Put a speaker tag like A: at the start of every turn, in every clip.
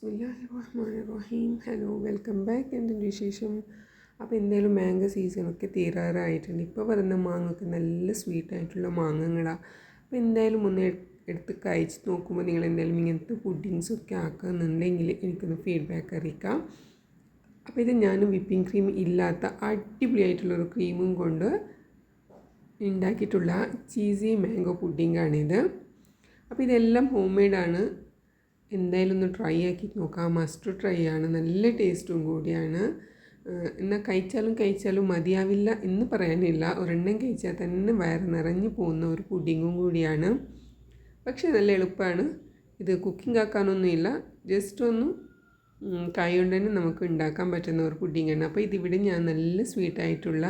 A: ബിസ്മില്ലാഹിർറഹ്മാനിർറഹീം. Hello, welcome back. എന്തുണ്ട് വിശേഷം? അപ്പോൾ എന്തായാലും മാംഗോ സീസണൊക്കെ തീരാറായിട്ടുണ്ട്. ഇപ്പോൾ വരുന്ന മാങ്ങൊക്കെ നല്ല സ്വീറ്റായിട്ടുള്ള മാങ്ങകളാണ്. അപ്പോൾ എന്തായാലും ഒന്ന് എടുത്ത് കഴിച്ച് നോക്കുമ്പോൾ നിങ്ങൾ എന്തായാലും ഇങ്ങനത്തെ പുഡിങ്സൊക്കെ ആക്കുന്നുണ്ടെങ്കിൽ എനിക്കൊന്ന് ഫീഡ്ബാക്ക് അറിയിക്കാം. അപ്പോൾ ഇത് ഞാൻ വിപ്പിംഗ് ക്രീം ഇല്ലാത്ത അടിപൊളിയായിട്ടുള്ളൊരു ക്രീമും കൊണ്ട് ഉണ്ടാക്കിയിട്ടുള്ള ചീസി മാംഗോ പുഡിങ്ങാണിത്. അപ്പോൾ ഇതെല്ലാം ഹോം മെയ്ഡാണ്. എന്തായാലും ഒന്ന് ട്രൈ ആക്കി നോക്കാം. മസ്റ്റ് ട്രൈ ആണ്, നല്ല ടേസ്റ്റും കൂടിയാണ്. എന്നാൽ കഴിച്ചാലും മതിയാവില്ല എന്ന് പറയാനില്ല. ഒരെണ്ണം കഴിച്ചാൽ തന്നെ വയറ് നിറഞ്ഞു പോകുന്ന ഒരു പുഡിങ്ങും കൂടിയാണ്. പക്ഷേ നല്ല എളുപ്പമാണ്. ഇത് കുക്കിംഗ് ആക്കാനൊന്നുമില്ല, ജസ്റ്റ് ഒന്ന് കൈ കൊണ്ട് തന്നെ നമുക്ക് ഉണ്ടാക്കാൻ പറ്റുന്ന ഒരു പുഡിങ്ങാണ്. അപ്പോൾ ഇതിവിടെ ഞാൻ നല്ല സ്വീറ്റായിട്ടുള്ള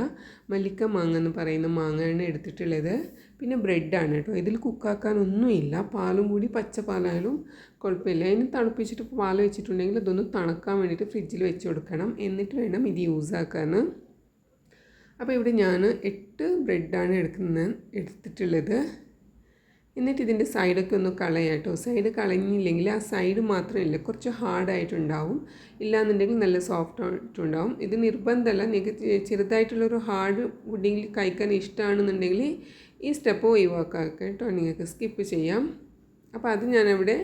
A: മല്ലിക്ക മാങ്ങ എന്ന് പറയുന്ന മാങ്ങയാണ് എടുത്തിട്ടുള്ളത്. പിന്നെ ബ്രെഡാണ് കേട്ടോ. ഇതിൽ കുക്കാക്കാനൊന്നുമില്ല. പാലും കൂടി പച്ചപ്പാലായാലും കുഴപ്പമില്ല. അതിന് തണുപ്പിച്ചിട്ട് പാൽ വെച്ചിട്ടുണ്ടെങ്കിൽ അതൊന്ന് തണുക്കാൻ വേണ്ടിയിട്ട് ഫ്രിഡ്ജിൽ വെച്ച് കൊടുക്കണം. എന്നിട്ട് വേണം ഇത് യൂസ് ആക്കാൻ. അപ്പോൾ ഇവിടെ ഞാൻ 8 ബ്രെഡാണ് എടുത്തിട്ടുള്ളത്. എന്നിട്ട് ഇതിൻ്റെ സൈഡൊക്കെ ഒന്ന് കളയാം കേട്ടോ. സൈഡ് കളഞ്ഞില്ലെങ്കിൽ ആ സൈഡ് മാത്രമല്ല, കുറച്ച് ഹാർഡായിട്ടുണ്ടാവും. ഇല്ലാന്നുണ്ടെങ്കിൽ നല്ല സോഫ്റ്റ് ആയിട്ടുണ്ടാവും. ഇത് നിർബന്ധമല്ല. നിങ്ങൾക്ക് ചെറുതായിട്ടുള്ളൊരു ഹാർഡ് പുഡിങ്ങിൽ കഴിക്കാൻ ഇഷ്ടമാണെന്നുണ്ടെങ്കിൽ ഈ സ്റ്റെപ്പ് ഒഴിവാക്കാം കേട്ടോ. നിങ്ങൾക്ക് സ്കിപ്പ് ചെയ്യാം. അപ്പോൾ അത് ഞാനവിടെ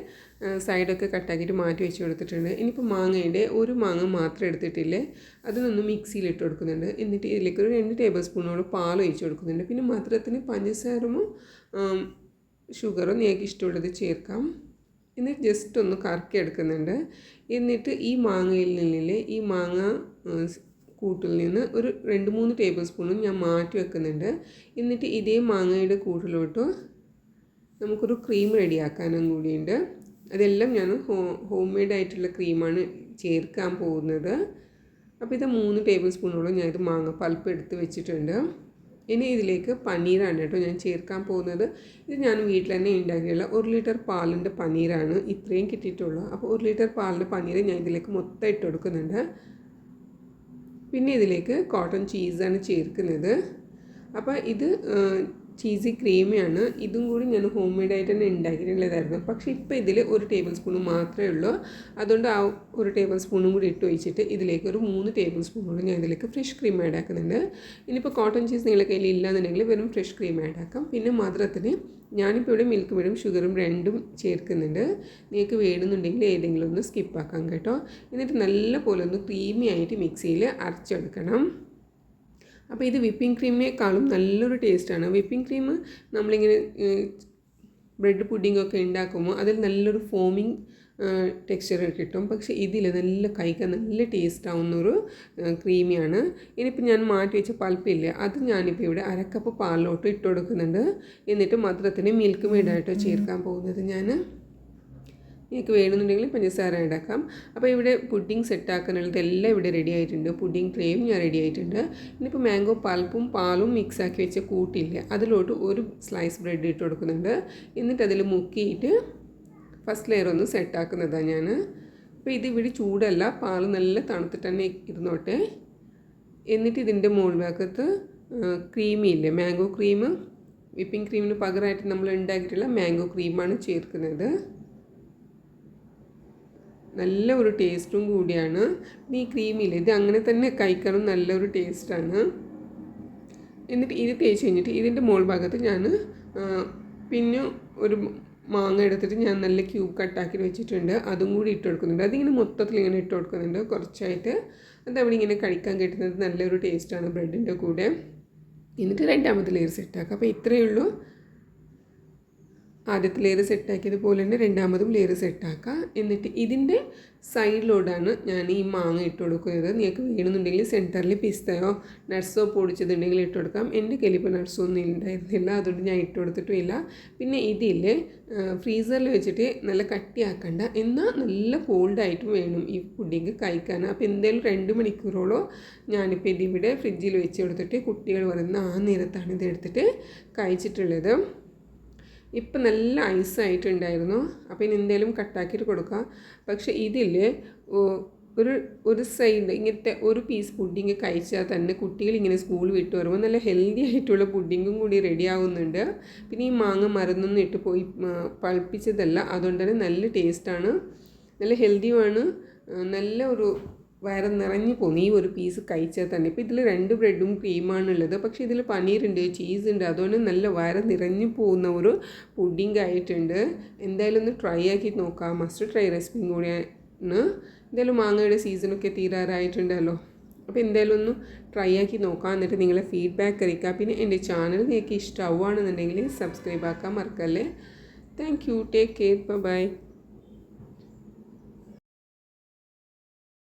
A: സൈഡൊക്കെ കട്ടാക്കിയിട്ട് മാറ്റി വെച്ച് കൊടുത്തിട്ടുണ്ട്. ഇനിയിപ്പോൾ മാങ്ങയുടെ ഒരു മാങ്ങ മാത്രം എടുത്തിട്ടില്ലേ, അതിനൊന്ന് മിക്സിയിലിട്ട് കൊടുക്കുന്നുണ്ട്. എന്നിട്ട് ഇതിലേക്ക് ഒരു 2 ടേബിൾ സ്പൂണോളം പാൽ ഒഴിച്ച് കൊടുക്കുന്നുണ്ട്. പിന്നെ മധുരത്തിന് പഞ്ചസാരയും ഷുഗറും നിങ്ങൾക്ക് ഇഷ്ടമുള്ളത് ചേർക്കാം. എന്നിട്ട് ജസ്റ്റ് ഒന്ന് കറക്കി എടുക്കുന്നുണ്ട്. എന്നിട്ട് ഈ മാങ്ങയിൽ നിന്നില്ലേ, ഈ മാങ്ങ കൂട്ടിൽ നിന്ന് ഒരു 2-3 ടേബിൾ സ്പൂണും ഞാൻ മാറ്റി വെക്കുന്നുണ്ട്. എന്നിട്ട് ഇതേ മാങ്ങയുടെ കൂട്ടിലോട്ട് നമുക്കൊരു ക്രീം റെഡിയാക്കാനും കൂടിയുണ്ട്. അതെല്ലാം ഞാൻ ഹോം മെയ്ഡ് ആയിട്ടുള്ള ക്രീമാണ് ചേർക്കാൻ പോകുന്നത്. അപ്പോൾ ഇത് 3 ടേബിൾ സ്പൂണോളം ഞാൻ ഇത് മാങ്ങ പൾപ്പ് എടുത്ത് വെച്ചിട്ടുണ്ട്. ഇനി ഇതിലേക്ക് പനീറാണ് കേട്ടോ ഞാൻ ചേർക്കാൻ പോകുന്നത്. ഇത് ഞാൻ വീട്ടിൽ തന്നെ ഉണ്ടാക്കിയുള്ള 1 ലിറ്റർ പാലിൻ്റെ പനീറാണ് ഇത്രയും കിട്ടിയിട്ടുള്ളൂ. അപ്പോൾ 1 ലിറ്റർ പാലിൻ്റെ പനീർ ഞാൻ ഇതിലേക്ക് മൊത്തം ഇട്ട് കൊടുക്കുന്നുണ്ട്. പിന്നെ ഇതിലേക്ക് കോട്ടൺ ചീസാണ് ചേർക്കുന്നത്. അപ്പോൾ ഇത് ചീസി ക്രീമിയാണ്. ഇതും കൂടി ഞാൻ ഹോം മെയ്ഡായിട്ട് തന്നെ ഉണ്ടാക്കിയിട്ടുള്ളതായിരുന്നു. പക്ഷേ ഇപ്പോൾ ഇതിൽ 1 ടേബിൾ സ്പൂൺ മാത്രമേ ഉള്ളൂ. അതുകൊണ്ട് ആ 1 ടേബിൾ സ്പൂണും കൂടി ഇട്ട് ഒഴിച്ചിട്ട് ഇതിലേക്ക് ഒരു 3 ടേബിൾ സ്പൂണോളം ഞാൻ ഇതിലേക്ക് ഫ്രഷ് ക്രീം ആഡ് ആക്കുന്നുണ്ട്. ഇനിയിപ്പോൾ കോട്ടൺ ചീസ് നിങ്ങളുടെ കയ്യിൽ ഇല്ലാന്നുണ്ടെങ്കിൽ വെറും ഫ്രഷ് ക്രീം ആഡ് ആക്കാം. പിന്നെ മധുരത്തിന് ഞാനിപ്പോൾ ഇവിടെ മിൽക്ക് മെയ്ഡും ഷുഗറും രണ്ടും ചേർക്കുന്നുണ്ട്. നിങ്ങൾക്ക് വേണമെന്നുണ്ടെങ്കിൽ ഏതെങ്കിലും ഒന്ന് സ്കിപ്പാക്കാം കേട്ടോ. എന്നിട്ട് നല്ല പോലെ ഒന്ന് ക്രീമി ആയിട്ട് മിക്സിയിൽ അരച്ചെടുക്കണം. അപ്പോൾ ഇത് വിപ്പിംഗ് ക്രീമിനേക്കാളും നല്ലൊരു ടേസ്റ്റാണ്. വിപ്പിംഗ് ക്രീം നമ്മളിങ്ങനെ ബ്രെഡ് പുഡിങ്ങൊക്കെ ഉണ്ടാക്കുമ്പോൾ അതിൽ നല്ലൊരു ഫോമിങ് ടെക്സ്ചർ കിട്ടും. പക്ഷേ ഇതിൽ നല്ല കഴിക്കാൻ നല്ല ടേസ്റ്റ് ആവുന്നൊരു ക്രീമിയാണ്. ഇനിയിപ്പോൾ ഞാൻ മാറ്റി വെച്ച പൾപ്പില്ലേ, അത് ഞാനിപ്പോൾ ഇവിടെ 1 കപ്പ് പാലിലോട്ട് ഇട്ട് കൊടുക്കുന്നുണ്ട്. എന്നിട്ട് മധുരത്തിന് മിൽക്ക് മെയ്ഡായിട്ടോ ചേർക്കാൻ പോകുന്നത് ഞാൻ. നിങ്ങൾക്ക് വേണമെന്നുണ്ടെങ്കിൽ പഞ്ചസാര ഉണ്ടാക്കാം. അപ്പോൾ ഇവിടെ പുഡിങ് സെറ്റാക്കാനുള്ളത് എല്ലാം ഇവിടെ റെഡി ആയിട്ടുണ്ട്. പുഡിങ് ട്രേയും ഞാൻ റെഡി ആയിട്ടുണ്ട്. ഇനിയിപ്പോൾ മാംഗോ പൾപ്പും പാലും മിക്സാക്കി വെച്ച കൂട്ടില്ല, അതിലോട്ട് ഒരു സ്ലൈസ് ബ്രെഡ് ഇട്ട് കൊടുക്കുന്നുണ്ട്. എന്നിട്ട് അതിൽ മുക്കിയിട്ട് ഫസ്റ്റ് ലെയർ ഒന്ന് സെറ്റാക്കുന്നതാണ് ഞാൻ. അപ്പോൾ ഇത് ഇവിടെ ചൂടല്ല, പാൽ നല്ല തണുത്തിട്ട് തന്നെ ഇരുന്നോട്ടെ. എന്നിട്ട് ഇതിൻ്റെ മുകൾ ഭാഗത്ത് ക്രീമില്ലേ, മാംഗോ ക്രീം, വിപ്പിംഗ് ക്രീമിന് പകരമായിട്ട് നമ്മൾ ഉണ്ടാക്കിയിട്ടുള്ള മാംഗോ ക്രീമാണ് ചേർക്കുന്നത്. നല്ല ഒരു ടേസ്റ്റും കൂടിയാണ്. ഈ ക്രീമില്ല, ഇത് അങ്ങനെ തന്നെ കഴിക്കാനും നല്ലൊരു ടേസ്റ്റാണ്. എന്നിട്ട് ഇത് തേച്ച് കഴിഞ്ഞിട്ട് ഇതിൻ്റെ മുകൾ ഭാഗത്ത് ഞാൻ പിന്നെ ഒരു മാങ്ങ എടുത്തിട്ട് ഞാൻ നല്ല ക്യൂബ് കട്ടാക്കി വെച്ചിട്ടുണ്ട്. അതും കൂടി ഇട്ട് കൊടുക്കുന്നുണ്ട്. അതിങ്ങനെ മൊത്തത്തിൽ ഇങ്ങനെ ഇട്ട് കൊടുക്കുന്നുണ്ട് കുറച്ചായിട്ട്. അതവിടെ ഇങ്ങനെ കഴിക്കാൻ കിട്ടുന്നത് നല്ലൊരു ടേസ്റ്റാണ് ബ്രെഡിൻ്റെ കൂടെ. എന്നിട്ട് 2ാമത്തെ ലെയർ സെറ്റാക്കുക. അപ്പോൾ ഇത്രയേ ഉള്ളൂ. ആദ്യത്തെ ലെയർ സെറ്റാക്കിയതുപോലെ തന്നെ 2ാമതും ലെയർ സെറ്റാക്കുക. എന്നിട്ട് ഇതിൻ്റെ സൈഡിലോട്ടാണ് ഞാൻ ഈ മാങ്ങ ഇട്ട് കൊടുക്കുന്നത്. നിങ്ങൾക്ക് വേണമെന്നുണ്ടെങ്കിൽ സെൻറ്ററിൽ പിസ്തയോ നട്ട്സോ പൊടിച്ചതുണ്ടെങ്കിൽ ഇട്ട് കൊടുക്കാം. എൻ്റെ കയ്യിൽ ഇപ്പോൾ നട്ട്സോ ഒന്നും ഉണ്ടായിരുന്നില്ല, അതുകൊണ്ട് ഞാൻ ഇട്ട് കൊടുത്തിട്ടുമില്ല. പിന്നെ ഇതിൽ ഫ്രീസറിൽ വെച്ചിട്ട് നല്ല കട്ടിയാക്കണ്ട, എന്നാൽ നല്ല കോൾഡായിട്ടും വേണം ഈ പുഡിങ് കഴിക്കാൻ. അപ്പോൾ എന്തായാലും 2 മണിക്കൂറോളം ഞാനിപ്പോൾ ഇതിവിടെ ഫ്രിഡ്ജിൽ വെച്ച് കൊടുത്തിട്ട് കുട്ടികൾ വരുന്ന ആ നേരത്താണ് ഇതെടുത്തിട്ട് കഴിച്ചിട്ടുള്ളത്. ഇപ്പം നല്ല ഐസായിട്ടുണ്ടായിരുന്നു. അപ്പോൾ ഇനി എന്തായാലും കട്ടാക്കിയിട്ട് കൊടുക്കാം. പക്ഷേ ഇതിൽ ഒരു സൈഡ് ഇങ്ങനത്തെ ഒരു പീസ് പുഡിങ് കഴിച്ചാൽ തന്നെ കുട്ടികൾ ഇങ്ങനെ സ്കൂൾ വിട്ട് വരുമ്പോൾ നല്ല ഹെൽത്തി ആയിട്ടുള്ള പുഡിങ്ങും കൂടി റെഡി ആവുന്നുണ്ട്. പിന്നെ ഈ മാങ്ങ മരുന്നൊന്നും ഇട്ട് പോയി പഴുപ്പിച്ചതല്ല, അതുകൊണ്ട് തന്നെ നല്ല ടേസ്റ്റാണ്. നല്ല ഹെൽത്തിയുമാണ്, നല്ല ഒരു വയറ് നിറഞ്ഞു പോകും ഈ ഒരു പീസ് കഴിച്ചാൽ തന്നെ. ഇപ്പോൾ ഇതിൽ 2 ബ്രെഡും ക്രീമാണുള്ളത്, പക്ഷേ ഇതിൽ പനീറുണ്ട്, ചീസുണ്ട്, അതുകൊണ്ട് നല്ല വയറ് നിറഞ്ഞു പോകുന്ന ഒരു പുഡിംഗ് ആയിട്ടുണ്ട്. എന്തായാലും ഒന്ന് ട്രൈ ആക്കി നോക്കാം, മസ്റ്റ് ട്രൈ റെസിപ്പിയും കൂടിയാണ്. എന്തായാലും മാങ്ങയുടെ സീസണൊക്കെ തീരാറായിട്ടുണ്ടല്ലോ, അപ്പോൾ എന്തായാലും ഒന്ന് ട്രൈ ആക്കി നോക്കാം, എന്നിട്ട് നിങ്ങളെ ഫീഡ്ബാക്ക് അറിയിക്കുക. പിന്നെ എൻ്റെ ചാനൽ നിങ്ങൾക്ക് ഇഷ്ടമാവുകയാണെന്നുണ്ടെങ്കിൽ സബ്സ്ക്രൈബ് ആക്കാൻ മറക്കല്ലേ. Thank you, take care, by.